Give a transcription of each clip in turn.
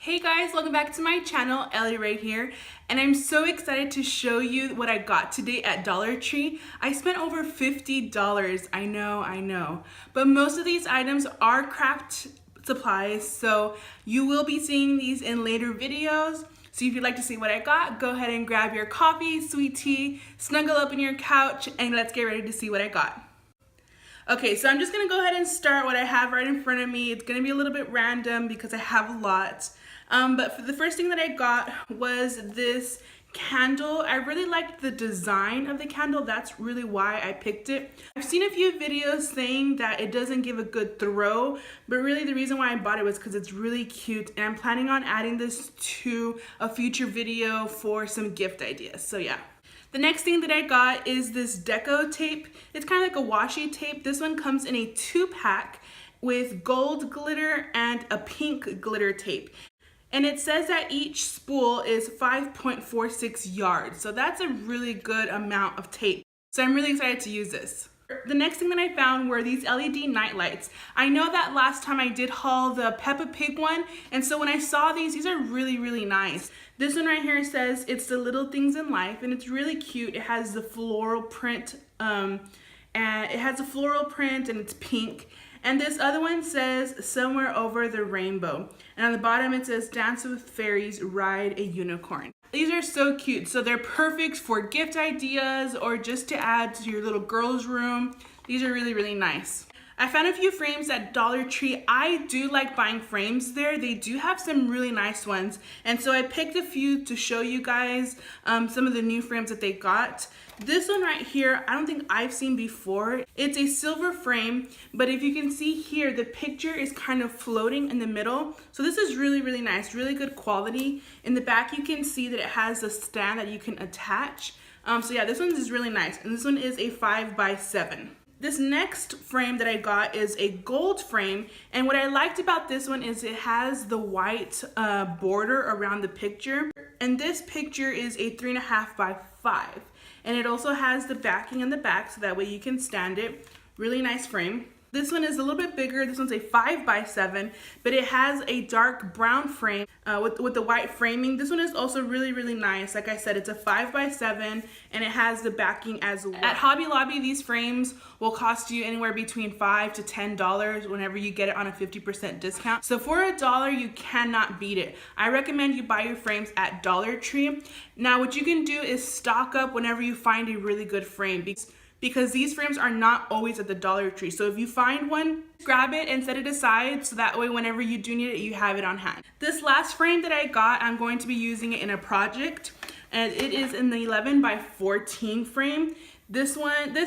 Hey guys, welcome back to my channel. Ellie right here, and I'm so excited to show you what I got today at Dollar Tree. I spent over $50. I know, but most of these items are craft supplies, so you will be seeing these in later videos. So if you'd like to see what I got, go ahead and grab your coffee, sweet tea, snuggle up in your couch, and let's get ready to see what I got. Okay, so I'm just gonna go ahead and start what I have right in front of me. It's gonna be a little bit random because I have a lot. But for the first thing that I got was this candle. I really liked the design of the candle. That's really why I picked it. I've seen a few videos saying that it doesn't give a good throw, but really the reason why I bought it was because it's really cute, and I'm planning on adding this to a future video for some gift ideas. So yeah. The next thing that I got is this Deco Tape. It's kind of like a washi tape. This one comes in a 2-pack with gold glitter and a pink glitter tape. And it says that each spool is 5.46 yards. So that's a really good amount of tape. So I'm really excited to use this. The next thing that I found were these LED night lights. I know that last time I did haul the Peppa Pig one, and so when I saw these are really nice. This one right here says it's the little things in life, and it's really cute. It has the floral print, and it's pink. And this other one says somewhere over the rainbow. And on the bottom it says dance with fairies, ride a unicorn. These are so cute. So they're perfect for gift ideas or just to add to your little girl's room. These are really nice. I found a few frames at Dollar Tree. I do like buying frames there. They do have some really nice ones. And so I picked a few to show you guys some of the new frames that they got. This one right here, I don't think I've seen before. It's a silver frame, but if you can see here, the picture is kind of floating in the middle. So this is really nice, really good quality. In the back, you can see that it has a stand that you can attach. So yeah, this one is really nice. And this one is a 5x7. This next frame that I got is a gold frame, and what I liked about this one is it has the white border around the picture, and this picture is a 3.5x5, and it also has the backing in the back so that way you can stand it. Really nice frame. This one is a little bit bigger. This one's a 5x7, but it has a dark brown frame with the white framing. This one is also really nice. Like I said, it's a 5x7 and it has the backing as well. At Hobby Lobby, these frames will cost you anywhere between $5 to $10 whenever you get it on a 50% discount. So for $1, you cannot beat it. I recommend you buy your frames at Dollar Tree. Now, what you can do is stock up whenever you find a really good frame, because these frames are not always at the Dollar Tree. So if you find one, grab it and set it aside so that way whenever you do need it, you have it on hand. This last frame that I got, I'm going to be using it in a project, and it is in the 11x14 frame. This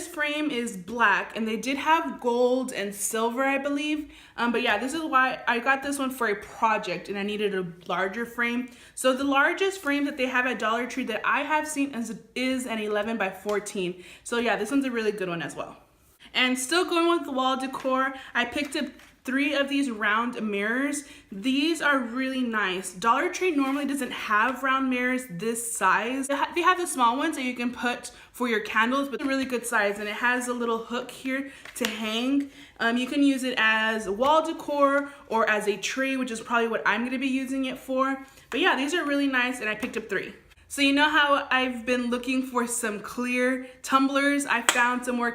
frame is black, and they did have gold and silver, I believe. But yeah, this is why I got this one for a project, and I needed a larger frame. So the largest frame that they have at Dollar Tree that I have seen is an 11x14. So yeah, this one's a really good one as well. And still going with the wall decor, I picked up 3 of these round mirrors. These are really nice. Dollar Tree normally doesn't have round mirrors this size. They have the small ones that you can put for your candles, but it's a really good size, and it has a little hook here to hang. You can use it as wall decor or as a tree, which is probably what I'm gonna be using it for. But yeah, these are really nice, and I picked up 3. So you know how I've been looking for some clear tumblers? I found some more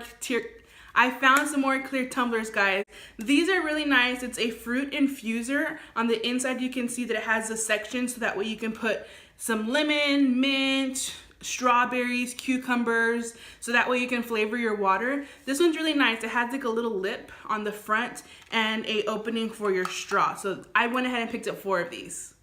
clear tumblers, guys. These are really nice. It's a fruit infuser. On the inside, you can see that it has a section so that way you can put some lemon, mint, strawberries, cucumbers, so that way you can flavor your water. This one's really nice. It has like a little lip on the front and a opening for your straw. So I went ahead and picked up 4 of these.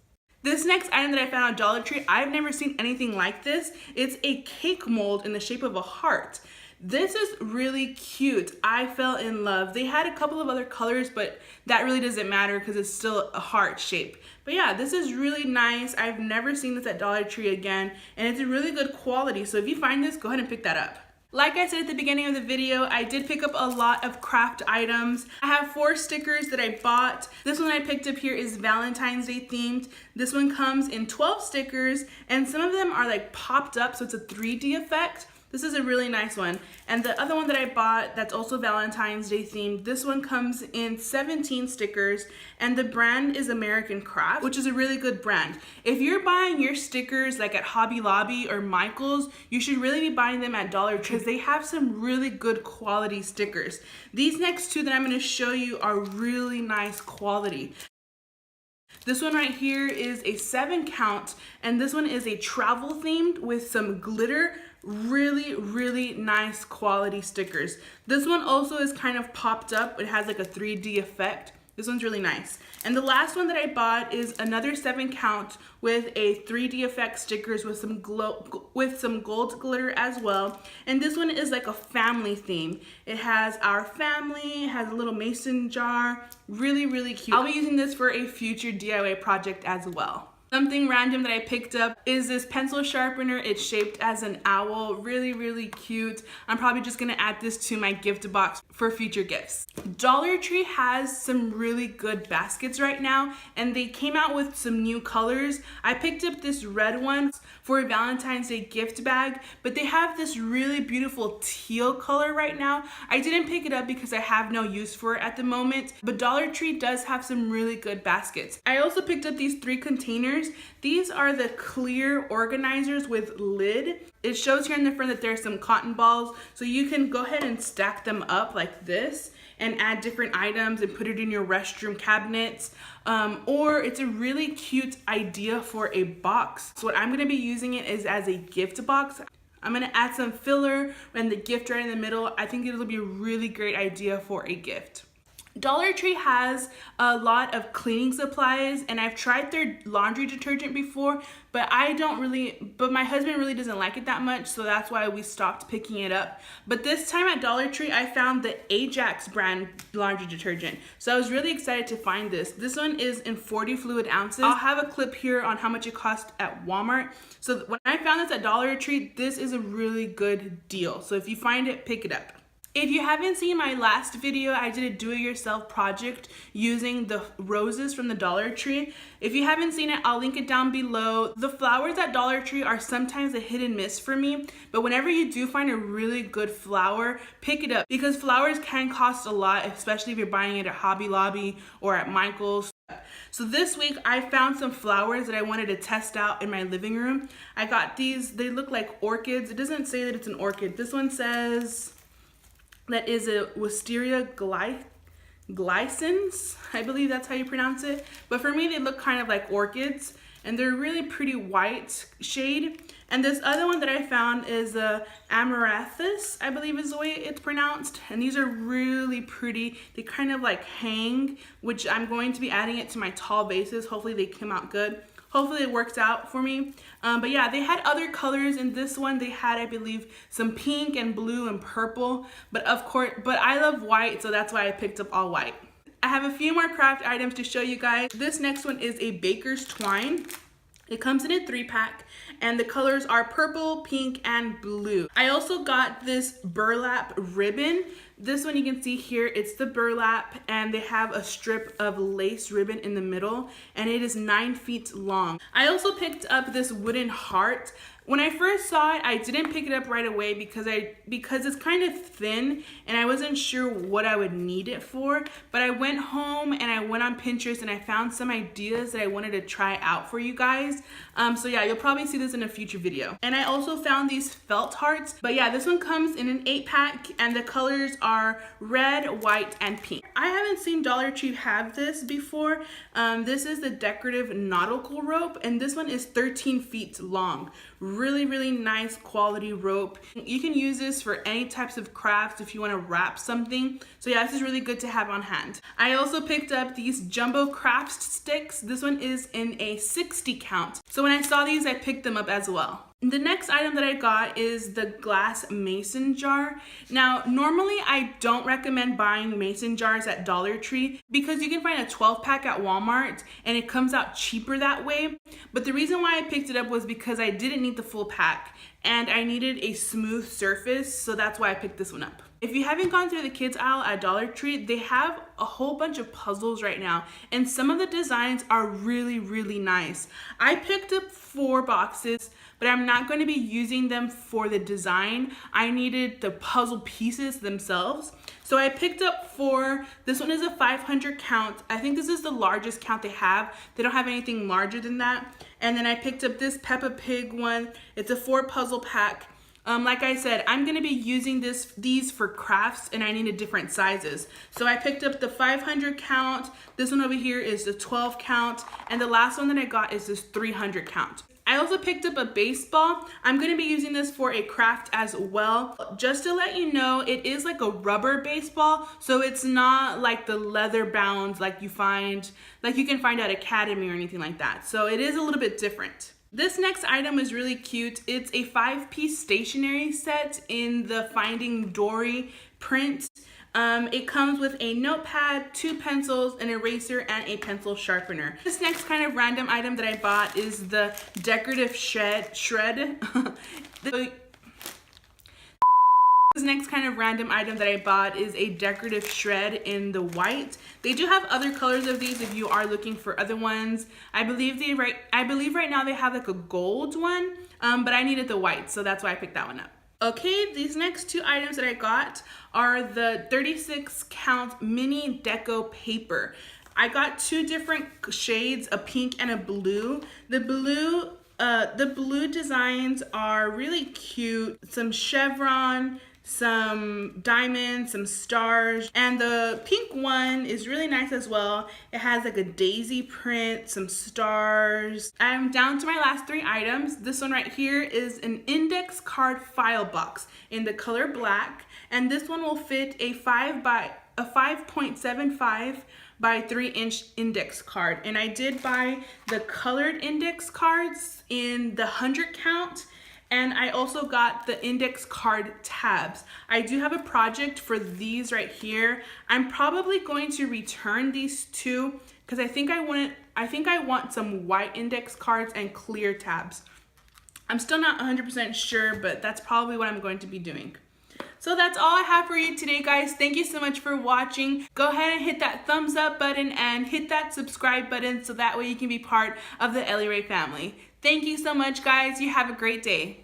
This next item that I found at Dollar Tree, I've never seen anything like this. It's a cake mold in the shape of a heart. This is really cute. I fell in love. They had a couple of other colors, but that really doesn't matter because it's still a heart shape. But yeah, this is really nice. I've never seen this at Dollar Tree again, and it's a really good quality. So if you find this, go ahead and pick that up. Like I said at the beginning of the video, I did pick up a lot of craft items. I have 4 stickers that I bought. This one I picked up here is Valentine's Day themed. This one comes in 12 stickers, and some of them are like popped up, so it's a 3D effect. This is a really nice one. And the other one that I bought that's also Valentine's Day themed, this one comes in 17 stickers, and the brand is American Craft, which is a really good brand. If you're buying your stickers like at Hobby Lobby or Michael's, you should really be buying them at Dollar Tree because they have some really good quality stickers. These next two that I'm going to show you are really nice quality. This one right here is a 7 count, and this one is a travel themed with some glitter. Really nice quality stickers. This one also is kind of popped up. It has like a 3D effect. This one's really nice. And the last one that I bought is another 7 count with a 3D effect stickers with some gold glitter as well. And this one is like a family theme. It has our family, it has a little mason jar. Really cute. I'll be using this for a future DIY project as well. Something random that I picked up is this pencil sharpener. It's shaped as an owl. Really cute. I'm probably just gonna add this to my gift box for future gifts. Dollar Tree has some really good baskets right now, and they came out with some new colors. I picked up this red one for a Valentine's Day gift bag, but they have this really beautiful teal color right now. I didn't pick it up because I have no use for it at the moment, but Dollar Tree does have some really good baskets. I also picked up these 3 containers. These are the clear organizers with lid. It shows here in the front that there's some cotton balls, so you can go ahead and stack them up like this and add different items and put it in your restroom cabinets. Or it's a really cute idea for a box. So what I'm gonna be using it is as a gift box. I'm gonna add some filler and the gift right in the middle. I think it'll be a really great idea for a gift. Dollar Tree has a lot of cleaning supplies, and I've tried their laundry detergent before, but my husband really doesn't like it that much, so that's why we stopped picking it up. But this time at Dollar Tree, I found the Ajax brand laundry detergent. So I was really excited to find this. This one is in 40 fluid ounces. I'll have a clip here on how much it cost at Walmart. So when I found this at Dollar Tree, this is a really good deal. So if you find it, pick it up. If you haven't seen my last video, I did a do-it-yourself project using the roses from the Dollar Tree. If you haven't seen it, I'll link it down below. The flowers at Dollar Tree are sometimes a hit and miss for me, but whenever you do find a really good flower, pick it up because flowers can cost a lot, especially if you're buying it at Hobby Lobby or at Michael's. So this week I found some flowers that I wanted to test out in my living room. I got these, they look like orchids. It doesn't say that it's an orchid. This one says that is a Wisteria glycans. I believe that's how you pronounce it. But for me, they look kind of like orchids, and they're really pretty white shade. And this other one that I found is a Amaryllis, I believe is the way it's pronounced. And these are really pretty. They kind of like hang, which I'm going to be adding it to my tall vases. Hopefully they come out good. Hopefully it works out for me. But yeah, they had other colors in this one. They had, I believe, some pink and blue and purple. But of course, I love white, so that's why I picked up all white. I have a few more craft items to show you guys. This next one is a baker's twine. It comes in a 3-pack, and the colors are purple, pink, and blue. I also got this burlap ribbon. This one you can see here, it's the burlap, and they have a strip of lace ribbon in the middle, and it is 9 feet long. I also picked up this wooden heart. When I first saw it, I didn't pick it up right away because it's kind of thin and I wasn't sure what I would need it for. But I went home and I went on Pinterest and I found some ideas that I wanted to try out for you guys. So yeah, you'll probably see this in a future video. And I also found these felt hearts. But yeah, this one comes in an 8-pack and the colors are red, white, and pink. I haven't seen Dollar Tree have this before. This is the Decorative Nautical rope, and this one is 13 feet long. Really nice quality rope. You can use this for any types of crafts if you want to wrap something. So yeah, this is really good to have on hand. I also picked up these jumbo craft sticks. This one is in a 60 count. So when I saw these, I picked them up as well. The next item that I got is the glass mason jar. Now, normally I don't recommend buying mason jars at Dollar Tree because you can find a 12-pack at Walmart and it comes out cheaper that way. But the reason why I picked it up was because I didn't need the full pack and I needed a smooth surface, so that's why I picked this one up. If you haven't gone through the kids aisle at Dollar Tree, they have a whole bunch of puzzles right now, and some of the designs are really, really nice. I picked up 4 boxes, but I'm not going to be using them for the design. I needed the puzzle pieces themselves. So I picked up 4. This one is a 500 count. I think this is the largest count they have. They don't have anything larger than that. And then I picked up this Peppa Pig one. It's a 4 puzzle pack. Like I said, I'm going to be using these for crafts, and I needed different sizes. So I picked up the 500 count. This one over here is the 12 count. And the last one that I got is this 300 count. I also picked up a baseball. I'm going to be using this for a craft as well. Just to let you know, it is like a rubber baseball, so it's not like the leather bound like you can find at Academy or anything like that. So it is a little bit different. This next item is really cute. It's a 5-piece stationery set in the Finding Dory print. It comes with a notepad, 2 pencils, an eraser, and a pencil sharpener. This next kind of random item that I bought is the Decorative shred. This next kind of random item that I bought is a Decorative shred in the white. They do have other colors of these if you are looking for other ones. I believe right now they have like a gold one, but I needed the white, so that's why I picked that one up. Okay, these next 2 items that I got are the 36 count mini Deco paper. I got 2 different shades, a pink and a blue. The blue designs are really cute. Some chevron, some diamonds, some stars, and the pink one is really nice as well. It has like a daisy print, some stars. I'm down to my last 3 items. This one right here is an index card file box in the color black, and this one will fit a 5.75 by 3-inch index card. And I did buy the colored index cards in the 100 count, and I also got the index card tabs. I do have a project for these right here. I'm probably going to return these 2 because I think I want some white index cards and clear tabs. I'm still not 100% sure, but that's probably what I'm going to be doing. So that's all I have for you today, guys. Thank you so much for watching. Go ahead and hit that thumbs up button and hit that subscribe button so that way you can be part of the Ellie Ray family. Thank you so much, guys. You have a great day.